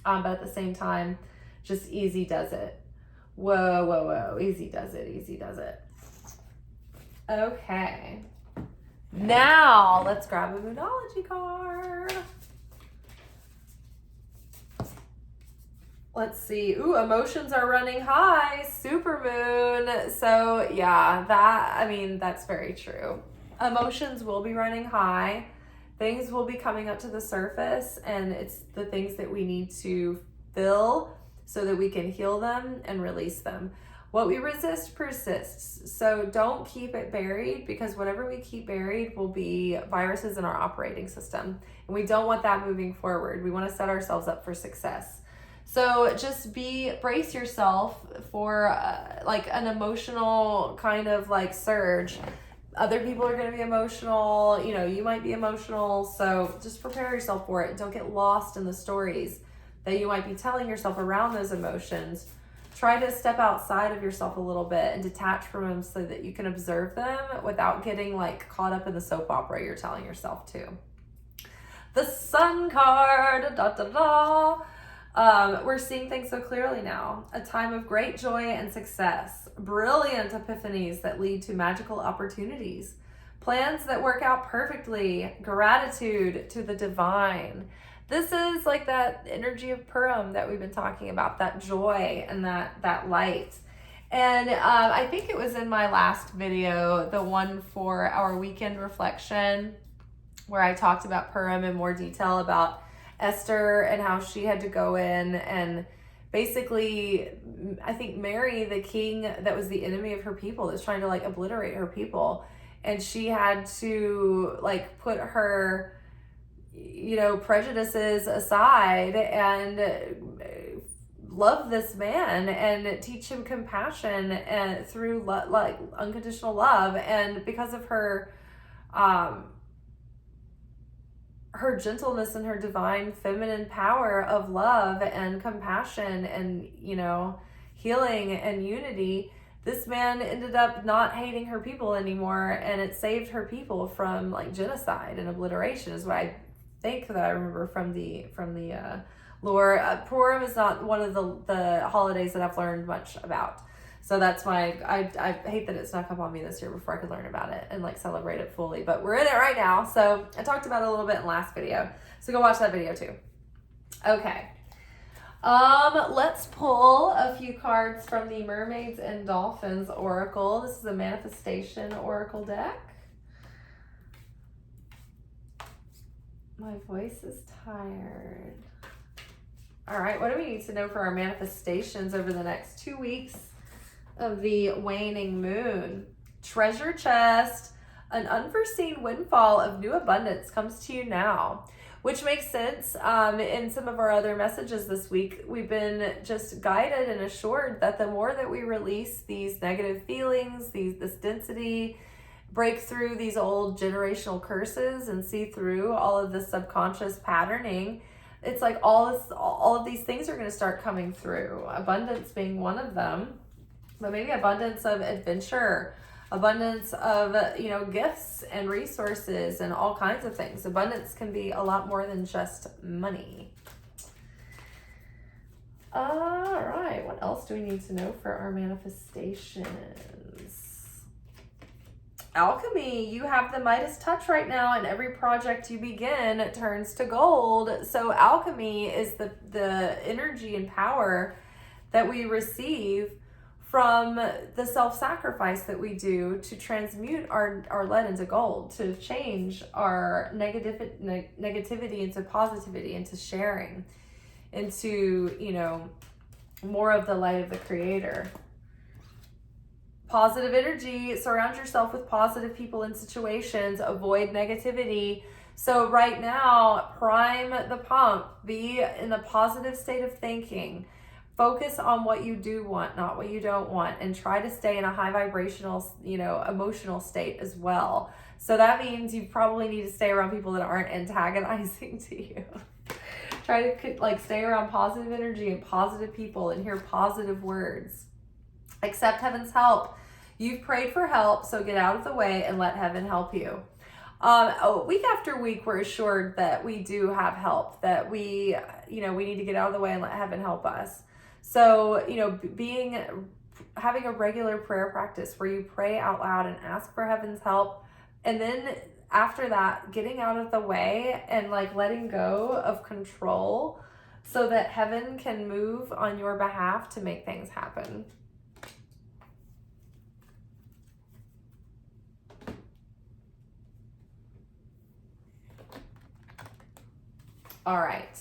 But at the same time, just easy does it. Whoa. Easy does it. Okay. Now, let's grab a Moonology card. Let's see. Ooh, emotions are running high. Supermoon. So, yeah, that's very true. Emotions will be running high. Things will be coming up to the surface, and it's the things that we need to feel so that we can heal them and release them. What we resist persists. So don't keep it buried, because whatever we keep buried will be viruses in our operating system. And we don't want that moving forward. We want to set ourselves up for success. So just brace yourself for like an emotional kind of like surge. Other people are going to be emotional. You might be emotional. So just prepare yourself for it. Don't get lost in the stories that you might be telling yourself around those emotions. Try to step outside of yourself a little bit and detach from them so that you can observe them without getting like caught up in the soap opera you're telling yourself to. The Sun card, we're seeing things so clearly now. A time of great joy and success. Brilliant epiphanies that lead to magical opportunities. Plans that work out perfectly. Gratitude to the divine. This is like that energy of Purim that we've been talking about, that joy and that light. And I think it was in my last video, the one for our weekend reflection, where I talked about Purim in more detail about Esther and how she had to go in and basically, I think, marry the king that was the enemy of her people, that's trying to like obliterate her people. And she had to like put her prejudices aside and love this man and teach him compassion and through like unconditional love. And because of her gentleness and her divine feminine power of love and compassion and healing and unity, this man ended up not hating her people anymore, and it saved her people from like genocide and obliteration, is what I think that I remember from the lore. Purim is not one of the holidays that I've learned much about, so that's why I hate that it snuck up on me this year before I could learn about it and like celebrate it fully. But we're in it right now, so I talked about it a little bit in the last video, so go watch that video too. Okay, let's pull a few cards from the Mermaids and Dolphins Oracle. This is a manifestation oracle deck. My voice is tired. All right, what do we need to know for our manifestations over the next 2 weeks of the waning moon? Treasure chest. An unforeseen windfall of new abundance comes to you now, which makes sense. In some of our other messages this week, we've been just guided and assured that the more that we release these negative feelings, this density, break through these old generational curses and see through all of this subconscious patterning, it's like all of these things are going to start coming through. Abundance being one of them, but maybe abundance of adventure, abundance of gifts and resources and all kinds of things. Abundance can be a lot more than just money. All right, what else do we need to know for our manifestations? Alchemy, you have the Midas touch right now, and every project you begin turns to gold. So alchemy is the energy and power that we receive from the self-sacrifice that we do to transmute our lead into gold, to change our negativity into positivity, into sharing, into, you know, more of the light of the Creator. Positive energy, surround yourself with positive people and situations, avoid negativity. So right now, prime the pump, be in a positive state of thinking. Focus on what you do want, not what you don't want, and try to stay in a high vibrational, you know, emotional state as well. So that means you probably need to stay around people that aren't antagonizing to you. Try to like stay around positive energy and positive people and hear positive words. Accept heaven's help. You've prayed for help, so get out of the way and let heaven help you. Week after week, we're assured that we do have help, that we need to get out of the way and let heaven help us. So, you know, having a regular prayer practice where you pray out loud and ask for heaven's help. And then after that, getting out of the way and like letting go of control so that heaven can move on your behalf to make things happen. All right.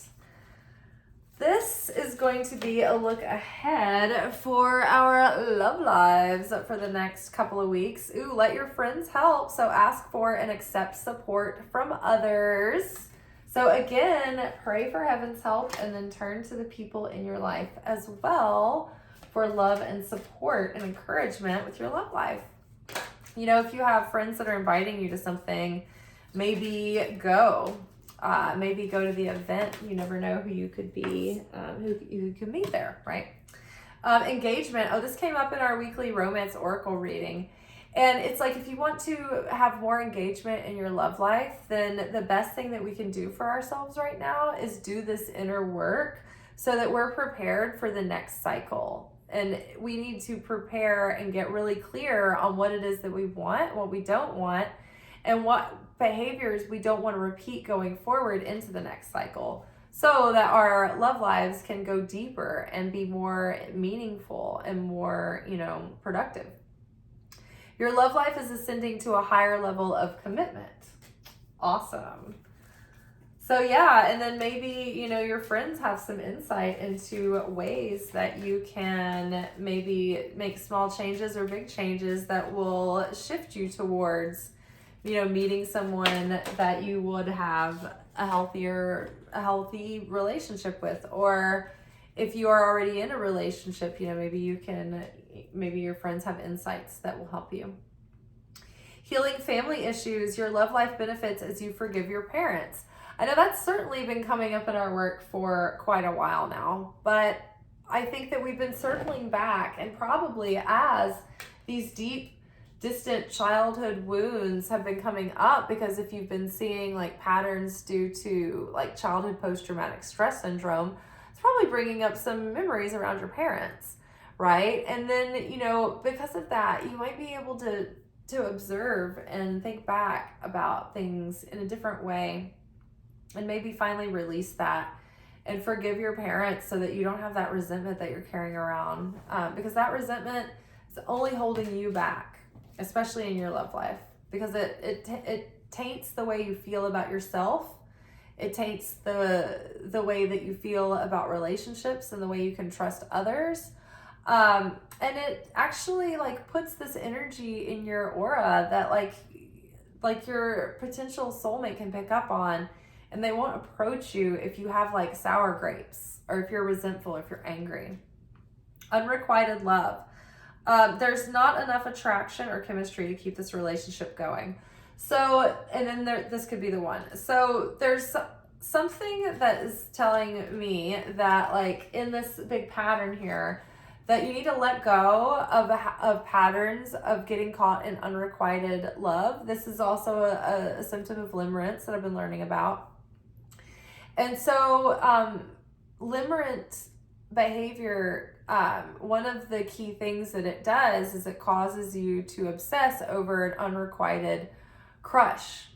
This is going to be a look ahead for our love lives for the next couple of weeks. Ooh, let your friends help. So ask for and accept support from others. So again, pray for heaven's help and then turn to the people in your life as well for love and support and encouragement with your love life. You know, if you have friends that are inviting you to something, maybe go. Maybe go to the event. You never know who you could be, who you could meet there, right? Engagement. Oh, this came up in our weekly romance oracle reading. And it's like, if you want to have more engagement in your love life, then the best thing that we can do for ourselves right now is do this inner work so that we're prepared for the next cycle. And we need to prepare and get really clear on what it is that we want, what we don't want, and what behaviors we don't want to repeat going forward into the next cycle, so that our love lives can go deeper and be more meaningful and more, you know, productive. Your love life is ascending to a higher level of commitment. Awesome. So yeah, and then maybe, you know, your friends have some insight into ways that you can maybe make small changes or big changes that will shift you towards, you know, meeting someone that you would have a healthy relationship with. Or if you are already in a relationship, you know, maybe your friends have insights that will help you. Healing family issues, your love life benefits as you forgive your parents. I know that's certainly been coming up in our work for quite a while now, but I think that we've been circling back, and probably as these deep, distant childhood wounds have been coming up, because if you've been seeing like patterns due to like childhood post-traumatic stress syndrome, it's probably bringing up some memories around your parents, right? And then, you know, because of that, you might be able to observe and think back about things in a different way, and maybe finally release that and forgive your parents so that you don't have that resentment that you're carrying around, because that resentment is only holding you back, especially in your love life, because it taints the way you feel about yourself. It taints the way that you feel about relationships and the way you can trust others. And it actually like puts this energy in your aura that like your potential soulmate can pick up on, and they won't approach you if you have like sour grapes, or if you're resentful, or if you're angry. Unrequited love. There's not enough attraction or chemistry to keep this relationship going. So, and then this could be the one. So there's something that is telling me that like in this big pattern here, that you need to let go of patterns of getting caught in unrequited love. This is also a symptom of limerence that I've been learning about. And so limerent behavior, one of the key things that it does is it causes you to obsess over an unrequited crush,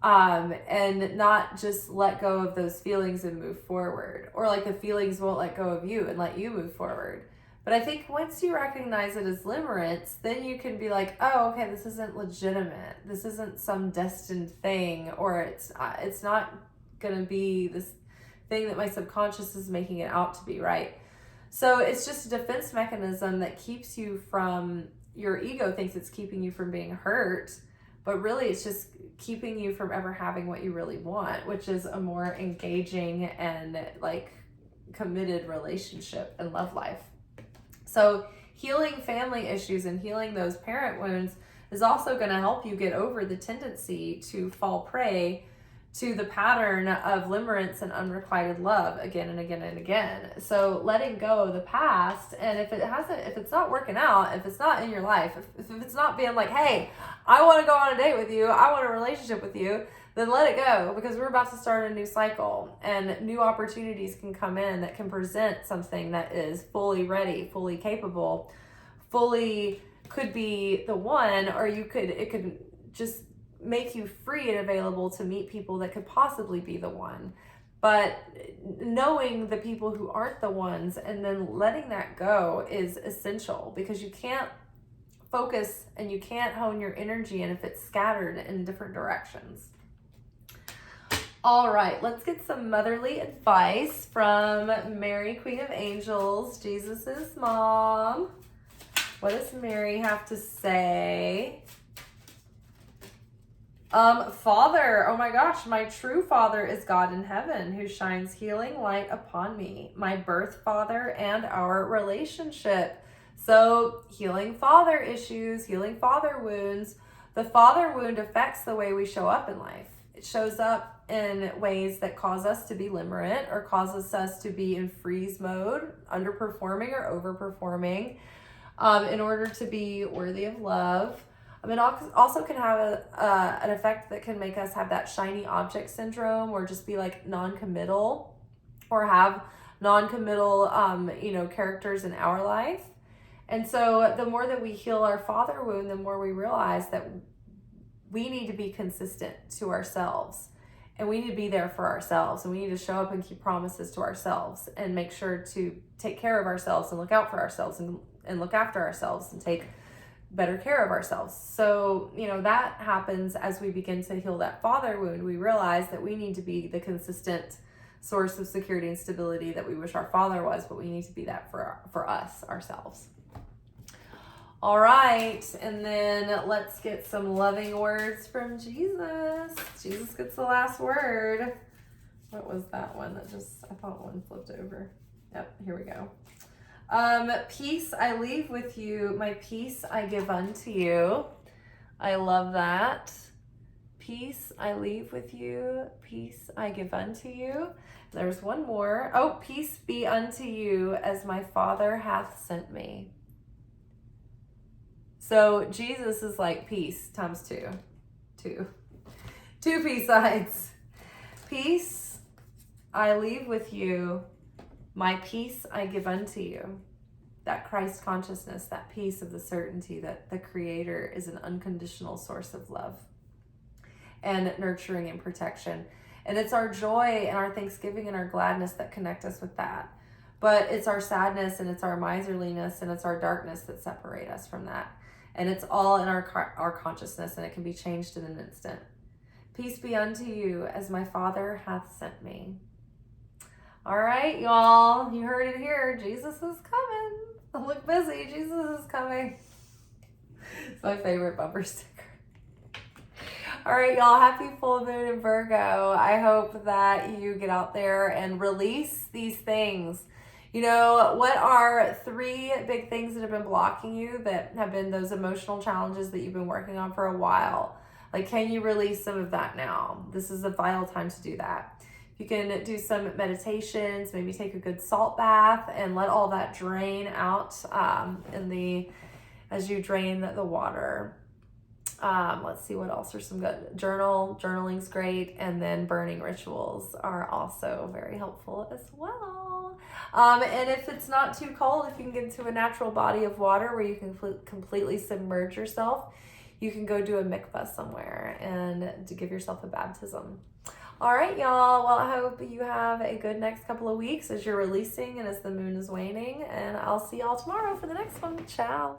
and not just let go of those feelings and move forward, or like the feelings won't let go of you and let you move forward. But I think once you recognize it as limerence, then you can be like, oh, okay, this isn't legitimate. This isn't some destined thing, or it's not going to be this thing that my subconscious is making it out to be, right? So it's just a defense mechanism that keeps you from, your ego thinks it's keeping you from being hurt, but really it's just keeping you from ever having what you really want, which is a more engaging and like committed relationship and love life. So healing family issues and healing those parent wounds is also going to help you get over the tendency to fall prey to the pattern of limerence and unrequited love again and again and again. So letting go of the past, and if it's not working out, if it's not in your life, if it's not being like, hey, I want to go on a date with you, I want a relationship with you, then let it go, because we're about to start a new cycle and new opportunities can come in that can present something that is fully ready, fully capable, fully could be the one, or it could just make you free and available to meet people that could possibly be the one. But knowing the people who aren't the ones and then letting that go is essential, because you can't focus and you can't hone your energy and if it's scattered in different directions. All right, let's get some motherly advice from Mary, Queen of Angels, Jesus's mom. What does Mary have to say? Father, oh my gosh, my true father is God in heaven, who shines healing light upon me, my birth father and our relationship. So healing father issues, healing father wounds. The father wound affects the way we show up in life. It shows up in ways that cause us to be limerent or causes us to be in freeze mode, underperforming or overperforming, in order to be worthy of love. It also can have an effect that can make us have that shiny object syndrome, or just be like non-committal, or have non-committal, characters in our life. And so the more that we heal our father wound, the more we realize that we need to be consistent to ourselves, and we need to be there for ourselves, and we need to show up and keep promises to ourselves and make sure to take care of ourselves and look out for ourselves and look after ourselves and take better care of ourselves. So, that happens as we begin to heal that father wound. We realize that we need to be the consistent source of security and stability that we wish our father was, but we need to be that for us, ourselves. All right, and then let's get some loving words from Jesus. Jesus gets the last word. What was that one I thought one flipped over. Yep, here we go. Peace I leave with you, my peace I give unto you. I love that. Peace I leave with you, peace I give unto you. There's one more. Oh, peace be unto you as my Father hath sent me. So Jesus is like peace times two. Two peace signs. Peace I leave with you, my peace I give unto you. That Christ consciousness, that peace of the certainty that the Creator is an unconditional source of love and nurturing and protection. And it's our joy and our thanksgiving and our gladness that connect us with that. But it's our sadness and it's our miserliness and it's our darkness that separate us from that. And it's all in our consciousness, and it can be changed in an instant. Peace be unto you as my Father hath sent me. All right, y'all, you heard it here. Jesus is coming. Look busy. Jesus is coming. It's my favorite bumper sticker. All right, y'all, happy full moon in Virgo. I hope that you get out there and release these things. What are 3 big things that have been blocking you, that have been those emotional challenges that you've been working on for a while? Like, can you release some of that now? This is a vital time to do that. You can do some meditations, maybe take a good salt bath and let all that drain out as you drain the water. Let's see what else are some good. Journaling's great, and then burning rituals are also very helpful as well. And if it's not too cold, if you can get into a natural body of water where you can completely submerge yourself, you can go do a mikvah somewhere and to give yourself a baptism. All right, y'all. Well, I hope you have a good next couple of weeks as you're releasing and as the moon is waning. And I'll see y'all tomorrow for the next one. Ciao.